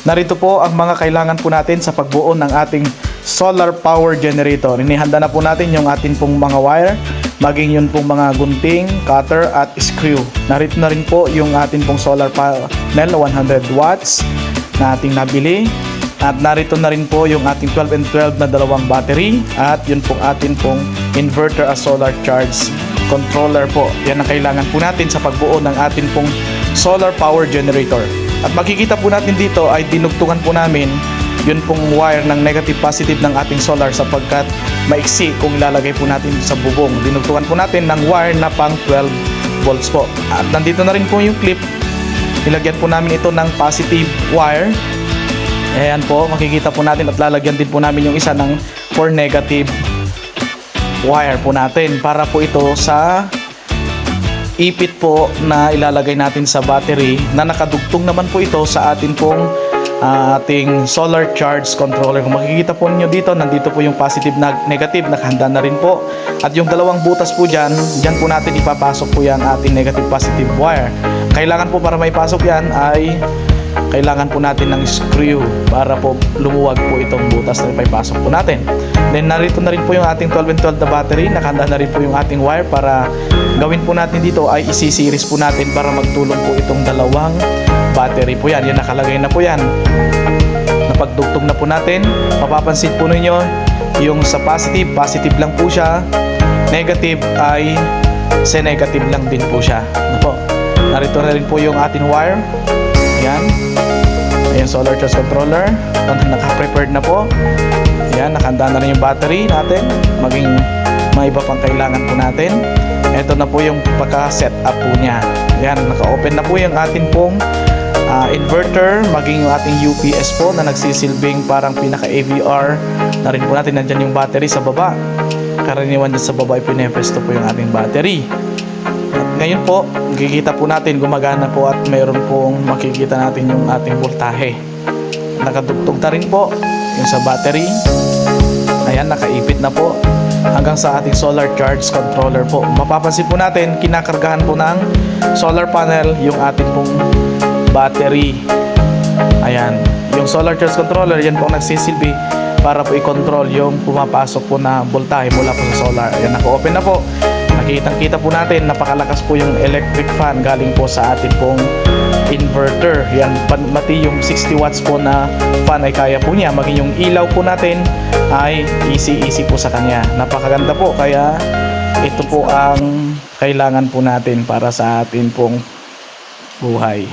Narito po ang mga kailangan po natin sa pagbuo ng ating solar power generator. Inihanda na po natin yung ating pong mga wire, maging yun pong mga gunting, cutter at screw. Narito na rin po yung ating pong solar panel 100 watts na ating nabili. At narito na rin po yung ating 12 and 12 na dalawang battery at yun pong ating pong inverter as solar charge controller po. Yan ang kailangan po natin sa pagbuo ng ating pong solar power generator. At makikita po natin dito ay dinugtungan po namin yun pong wire ng negative positive ng ating solar sapagkat maiksi kung ilalagay po natin sa bubong. Dinugtungan po natin ng wire na pang 12 volts po. At nandito na rin po yung clip. Nilagyan po namin ito ng positive wire. Ayan po, makikita po natin at lalagyan din po namin yung isa ng for negative wire po natin para po ito sa ipit po na ilalagay natin sa battery na nakadugtong naman po ito sa atin pong ating solar charge controller. Kung makikita po ninyo dito, nandito po yung positive na negative, nakahanda na rin po. At yung dalawang butas po dyan po natin ipapasok po yan ating negative positive wire. Kailangan po para maipasok yan ay kailangan po natin ng screw para po lumuwag po itong butas na ipapasok po natin. Then narito na rin po yung ating 12 and 12 na battery, nakahanda na rin po yung ating wire para gawin po natin dito ay isi-series po natin para magtulong po itong dalawang battery po yan. Yan, nakalagay na po yan. Napagdugtog na po natin. Mapapansin po ninyo yung sa positive, positive lang po siya. Negative ay sa negative lang din po siya. Ano po? Narito na rin po yung ating wire. Yan. Ayan, solar charge controller. Naka-prepared na po. Ayan, nakahanda na rin yung battery natin. Maging may iba pang kailangan po natin. Ito na po yung pagka-set up po niya. Ayan, naka-open na po yung ating pong inverter, maging yung ating UPS po na nagsisilbing parang pinaka-AVR na rin po natin. Nandyan yung battery sa baba. Karaniwan dyan sa baba ay pinepesto po yung ating battery. At ngayon po, makikita po natin gumagana po at mayroon pong makikita natin yung ating voltahe. Nakadugtog na rin po yung sa battery. Ayan, nakaipit na po hanggang sa ating solar charge controller po. Mapapansin po natin, kinakargahan po ng solar panel yung ating pong battery. Ayan, yung solar charge controller, yan po ang nagsisilbi para po i-control yung pumapasok po na voltahe mula po sa solar. Ayan, naka-open na po. Nakitang-kita po natin, napakalakas po yung electric fan galing po sa ating pong inverter. Yan, mati yung 60 watts po na fan ay kaya po niya. Maging yung ilaw po natin ay easy po sa kanya. Napakaganda po, kaya ito po ang kailangan po natin para sa atin pong buhay.